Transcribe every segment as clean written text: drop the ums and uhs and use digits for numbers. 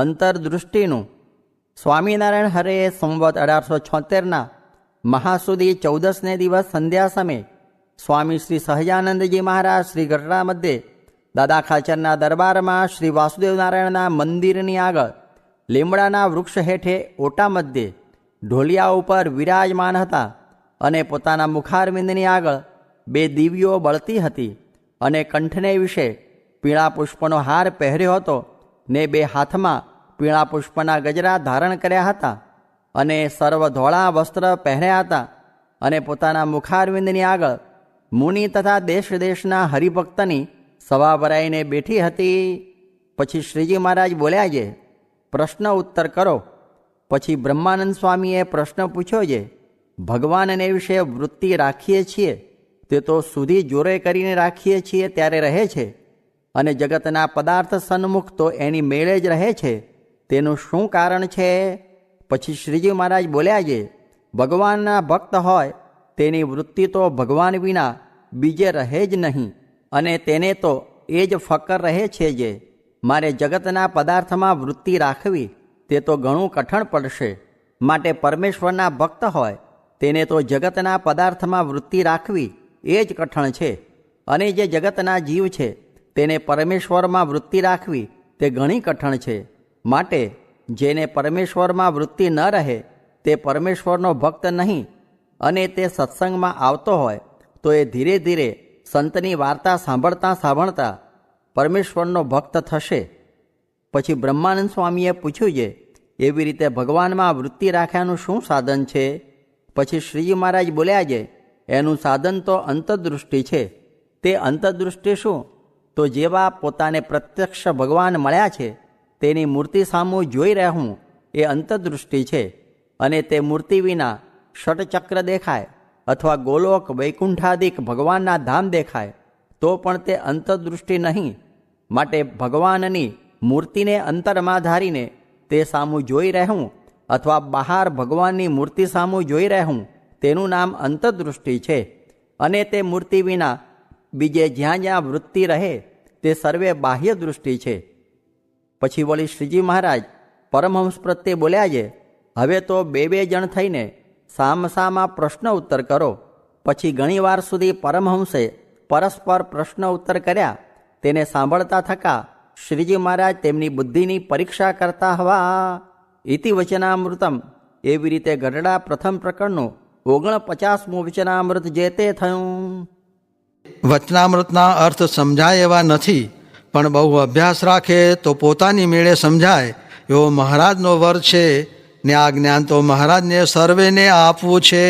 અંતરદૃષ્ટિનું. સ્વામિનારાયણ હરેએ સંવત 1876ના મહાસુદી 14ને દિવસ સંધ્યા સમયે સ્વામી શ્રી સહજાનંદજી મહારાજ શ્રી ગઢડા મધ્યે દાદા ખાચરના દરબારમાં શ્રી વાસુદેવ નારાયણના મંદિરની આગળ લીમડાના વૃક્ષ હેઠે ઓટા મધ્યે ઢોલિયા ઉપર વિરાજમાન હતા અને પોતાના મુખારવિંદની આગળ 2 દીવીઓ બળતી હતી અને કંઠને વિશે પીળા પુષ્પનો હાર પહેર્યો હતો ને 2 હાથમાં પીળા પુષ્પના ગજરા ધારણ કર્યા હતા અને સર્વ ધોળા વસ્ત્ર પહેર્યા હતા અને પોતાના મુખારવિંદની આગળ મુનિ તથા દેશ દેશના હરિભક્તની સભા ભરાઈને બેઠી હતી. પછી શ્રીજી મહારાજ બોલ્યા છે, પ્રશ્ન ઉત્તર કરો. પછી બ્રહ્માનંદ સ્વામીએ પ્રશ્ન પૂછ્યો છે, ભગવાનને વિશે વૃત્તિ રાખીએ છીએ તે તો સુધી જોરે કરીને રાખીએ છીએ ત્યારે રહે છે અને જગતના પદાર્થ સન્મુખ તો એની મેળે જ રહે છે, તેનું શું કારણ છે? પછી શ્રીજી મહારાજ બોલ્યા છે, ભગવાનના ભક્ત હોય તેની વૃત્તિ તો ભગવાન વિના બીજે રહે જ નહીં અને તેને તો એ જ ફકર રહે છે જે મારે જગતના પદાર્થમાં વૃત્તિ રાખવી તે તો ઘણું કઠણ પડશે. માટે પરમેશ્વરના ભક્ત હોય તેને તો જગતના પદાર્થમાં વૃત્તિ રાખવી એ જ કઠણ છે અને જે જગતના જીવ છે તેને પરમેશ્વરમાં વૃત્તિ રાખવી તે ઘણી કઠણ છે. માટે જેને પરમેશ્વરમાં વૃત્તિ ન રહે તે પરમેશ્વરનો ભક્ત નહીં અને તે સત્સંગમાં આવતો હોય તો એ ધીરે ધીરે સંતની વાર્તા સાંભળતા સાંભળતા પરમેશ્વરનો ભક્ત થશે. પછી બ્રહ્માનંદ સ્વામીએ પૂછ્યું છે, એવી રીતે ભગવાનમાં વૃત્તિ રાખ્યાનું શું સાધન છે? પછી શ્રીજી મહારાજ બોલ્યા છે, એનું સાધન તો અંતર્દૃષ્ટિ છે. તે અંતર્દૃષ્ટિ શું? તો જેવા પોતાને પ્રત્યક્ષ ભગવાન મળ્યા છે તેની મૂર્તિ સામું જોઈ રહેવું એ અંતર્દૃષ્ટિ છે. અને તે મૂર્તિ વિના ષટચક્ર દેખાય અથવા ગોલોક વૈકુંઠાદિક ભગવાનના ધામ દેખાય તો પણ તે અંતર્દૃષ્ટિ નહીં. માટે ભગવાનની મૂર્તિને અંતરમાં ધારીને તે સામું જોઈ રહેવું અથવા બહાર ભગવાનની મૂર્તિ સામું જોઈ રહેવું તેનું નામ અંતર્દૃષ્ટિ છે. અને તે મૂર્તિ વિના બીજે જ્યાં જ્યાં વૃત્તિ રહે તે સર્વે બાહ્ય દૃષ્ટિ છે. પછી વળી શ્રીજી મહારાજ પરમહંસ પ્રત્યે બોલ્યા છે, હવે તો 2 જણ થઈને સામસામા પ્રશ્ન ઉત્તર કરો. પછી ઘણીવાર સુધી પરમહંસે પરસ્પર પ્રશ્ન ઉત્તર કર્યા. તેને સાંભળતા થકા શ્રીજી મહારાજ તેમની બુદ્ધિની પરીક્ષા કરતા હવા. ઇતિ વચનામૃતમ. એવી રીતે ગઢડા પ્રથમ પ્રકરણનું 49મું વચનામૃત જે તે થયું. વચનામૃતના અર્થ સમજાય એવા નથી, પણ બહુ અભ્યાસ રાખે તો પોતાની મેળે સમજાય એવો મહારાજનો વર છે ને આ જ્ઞાન તો મહારાજને સર્વેને આપવું છે.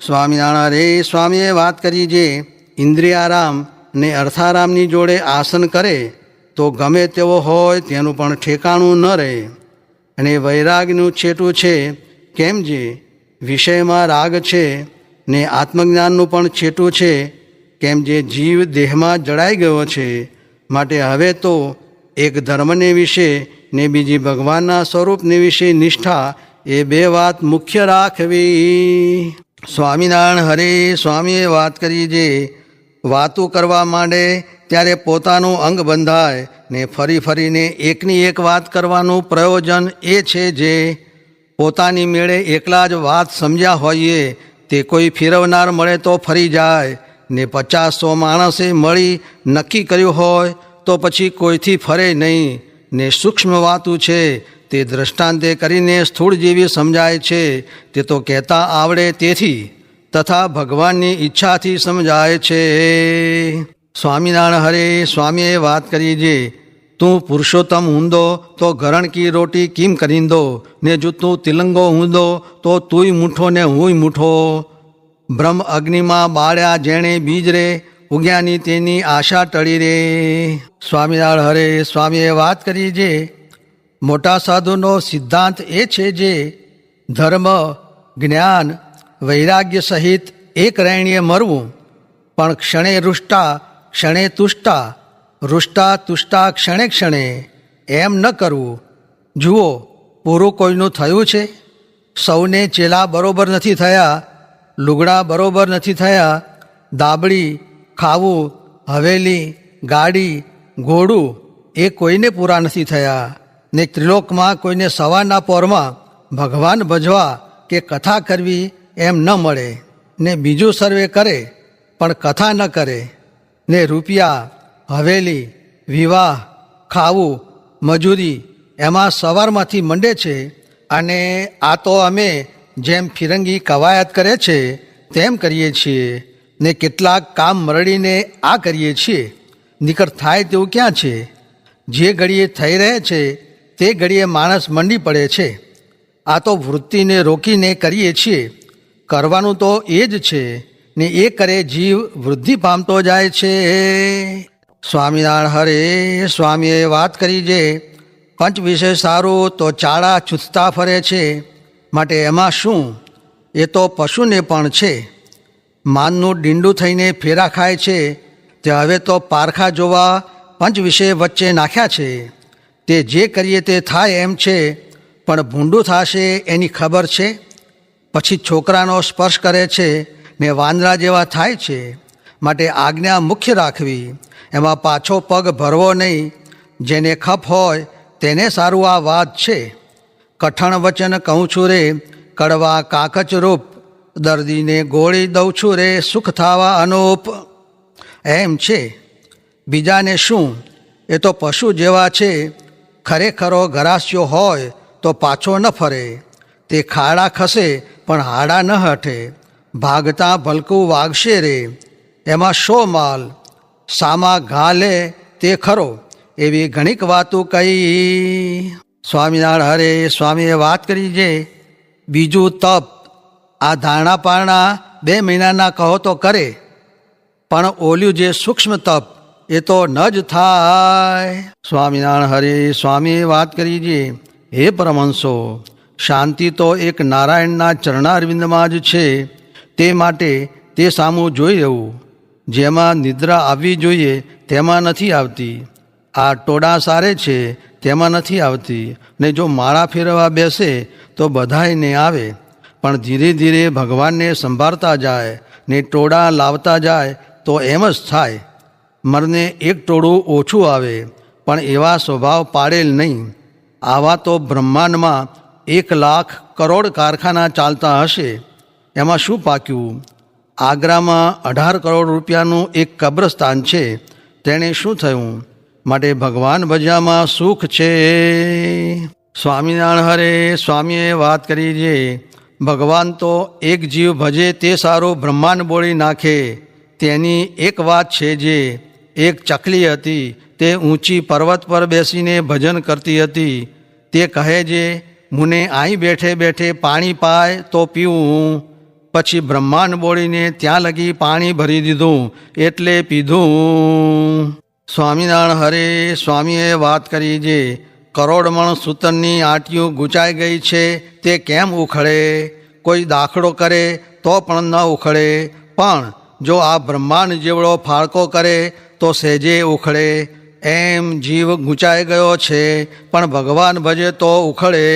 સ્વામિનારાયણ રે સ્વામીએ વાત કરી જે ઇન્દ્રિયારામ ને અર્થારામની જોડે આસન કરે તો ગમે તેવો હોય તેનું પણ ઠેકાણું ન રહે. અને વૈરાગનું છેટું છે કેમ જે વિષયમાં રાગ છે ને આત્મજ્ઞાનનું પણ છેટું છે કેમ જે જીવ દેહમાં જડાઈ ગયો છે. માટે હવે તો એક ધર્મને વિશે ને બીજી ભગવાનના સ્વરૂપને વિશે નિષ્ઠા એ 2 વાત મુખ્ય રાખવી. સ્વામિનારાયણ હરે સ્વામીએ વાત કરી જે વાતું કરવા માંડે ત્યારે પોતાનું અંગ બંધાય ને ફરી ફરીને એકની એક વાત કરવાનું પ્રયોજન એ છે જે પોતાની મેળે એકલા જ વાત સમજ્યા હોઈએ તે કોઈ ફેરવનાર મળે તો ફરી જાય ને 50-100 માણસે મળી નક્કી કર્યું હોય તો પછી કોઈથી ફરે નહીં. ને સૂક્ષ્મ વાતું છે તે દ્રષ્ટાંતે કરીને સ્થૂળ જેવી સમજાય છે તે તો કહેતા આવડે તેથી તથા ભગવાનની ઈચ્છાથી સમજાય છે. સ્વામિનારાયણ હરે સ્વામીએ વાત કરી જે તું પુરુષોત્તમ ઊંદો તો ઘરણ કી રોટી કેમ કરીંદો ને જો તું તિલંગો ઊંદો તો તુંય મૂઠો ને હુંય મૂઠો. બ્રહ્મ અગ્નિમાં બાળ્યા જેણે બીજ રે ઉગ્યાની તેની આશા ટળી રે. સ્વામિનારાયણ હરે સ્વામીએ વાત કરી જે મોટા સાધુનો સિદ્ધાંત એ છે જે ધર્મ જ્ઞાન વૈરાગ્ય સહિત એક રૈણીએ મરવું, પણ ક્ષણે રૂષ્ટા ક્ષણે તુષ્ટા રૂષ્ટા તુષ્ટા ક્ષણે ક્ષણે એમ ન કરવું. જુઓ પૂરું કોઈનું થયું છે? સૌને ચેલા બરોબર નથી થયા, લુગડા બરોબર નથી થયા, દાબડી ખાવું હવેલી ગાડી ઘોડું એ કોઈને પૂરા નથી થયા. ને ત્રિલોકમાં કોઈને સવારના પોરમાં ભગવાન ભજવા કે કથા કરવી એમ ન મળે, ને બીજું સર્વે કરે પણ કથા ન કરે, ને રૂપિયા, હવેલી, વિવાહ, ખાવું, મજૂરી એમાં સવારમાંથી મંડે છે. અને આ તો અમે જેમ ફિરંગી કવાયત કરે છે તેમ કરીએ છીએ, ને કેટલાક કામ મરડીને આ કરીએ છીએ. નિકટ થાય તેવું ક્યાં છે? જે ઘડીએ થઈ રહે છે તે ઘડીએ માણસ મંડી પડે છે. આ તો વૃત્તિને રોકીને કરીએ છીએ. કરવાનું તો એ જ છે, ને એ કરે જીવ વૃદ્ધિ પામતો જાય છે. સ્વામિનારાયણ હરે. સ્વામીએ વાત કરી જે પંચ વિશે સારું તો ચાળા ચૂથતા ફરે છે, માટે એમાં શું? એ તો પશુને પણ છે. માનનું ડીંડું થઈને ફેરા ખાય છે તે હવે તો પારખા જોવા પંચ વિશે વચ્ચે નાખ્યા છે. તે જે કરીએ તે થાય એમ છે, પણ ભૂંડું થશે એની ખબર છે. પછી છોકરાનો સ્પર્શ કરે છે ને વાંદરા જેવા થાય છે. માટે આજ્ઞા મુખ્ય રાખવી, એમાં પાછો પગ ભરવો નહીં. જેને ખપ હોય તેને સારું આ વાત છે. કઠણ વચન કહું છું રે કડવા કાકચ રૂપ, દર્દીને ગોળી દઉં છું રે સુખ થાવા અનૂપ. એમ છે. બીજાને શું? એ તો પશુ જેવા છે. ખરેખરો ગરાસ્યો હોય તો પાછો ન ફરે. તે ખાડા ખસે પણ હાડા ન હઠે. ભાગતા ભલકું વાગશે રે, એમાં શો માલ? સામા ઘા લે તે ખરો, એવી ઘણીક વાતો કહી. સ્વામિનારાયણ હરે. સ્વામીએ વાત કરી જે બીજું તપ, આ ધારણા પારણા 2 મહિનાના કહો તો કરે, પણ ઓલ્યું જે સૂક્ષ્મ તપ એ તો ન જ થાય. સ્વામિનારાયણ હરે. સ્વામીએ વાત કરી જે હે પરમહંસો, શાંતિ તો એક નારાયણના ચરણારવિંદમાં જ છે. તે માટે તે સામું જોઈ રહેવું. જેમાં નિદ્રા આવવી જોઈએ તેમાં નથી આવતી. આ ટોળા સારે છે તેમાં નથી આવતી. ને જો માળા ફેરવવા બેસે તો બધાયને આવે, પણ ધીરે ધીરે ભગવાનને સંભાળતા જાય ને ટોળા લાવતા જાય તો એમ જ થાય. મરને એક ટોળું ઓછું આવે, પણ એવા સ્વભાવ પાડેલ નહીં. આવા તો બ્રહ્માંડમાં 1,00,000 કરોડ કારખાના ચાલતા હશે, એમાં શું પાક્યું? આગ્રામાં 18 કરોડ રૂપિયાનું એક કબ્રસ્તાન છે, તેણે શું થયું? માટે ભગવાન ભજ્યામાં સુખ છે. સ્વામિનારાયણ હરે. સ્વામીએ વાત કરી જે ભગવાન તો એક જીવ ભજે તે સારું બ્રહ્માંડ બોળી નાખે. તેની એક વાત છે જે એક ચકલી હતી, તે ઊંચી પર્વત પર બેસીને ભજન કરતી હતી. તે કહે જે મુને અહીં બેઠે બેઠે પાણી પાય તો પીવું. પછી બ્રહ્માંડ બોળીને ત્યાં લગી પાણી ભરી દીધું એટલે પીધું. સ્વામિનારાયણ હરે. સ્વામીએ વાત કરી જે કરોડમણ સૂતરની આંટીઓ ગૂંચાઈ ગઈ છે તે કેમ ઉખડે? કોઈ દાખલો કરે તો પણ ન ઉખડે, પણ જો આ બ્રહ્માંડ જેવડો ફાળકો કરે તો સહેજે ઉખડે. એમ જીવ ગૂંચાઈ ગયો છે, પણ ભગવાન ભજે તો ઉખડે.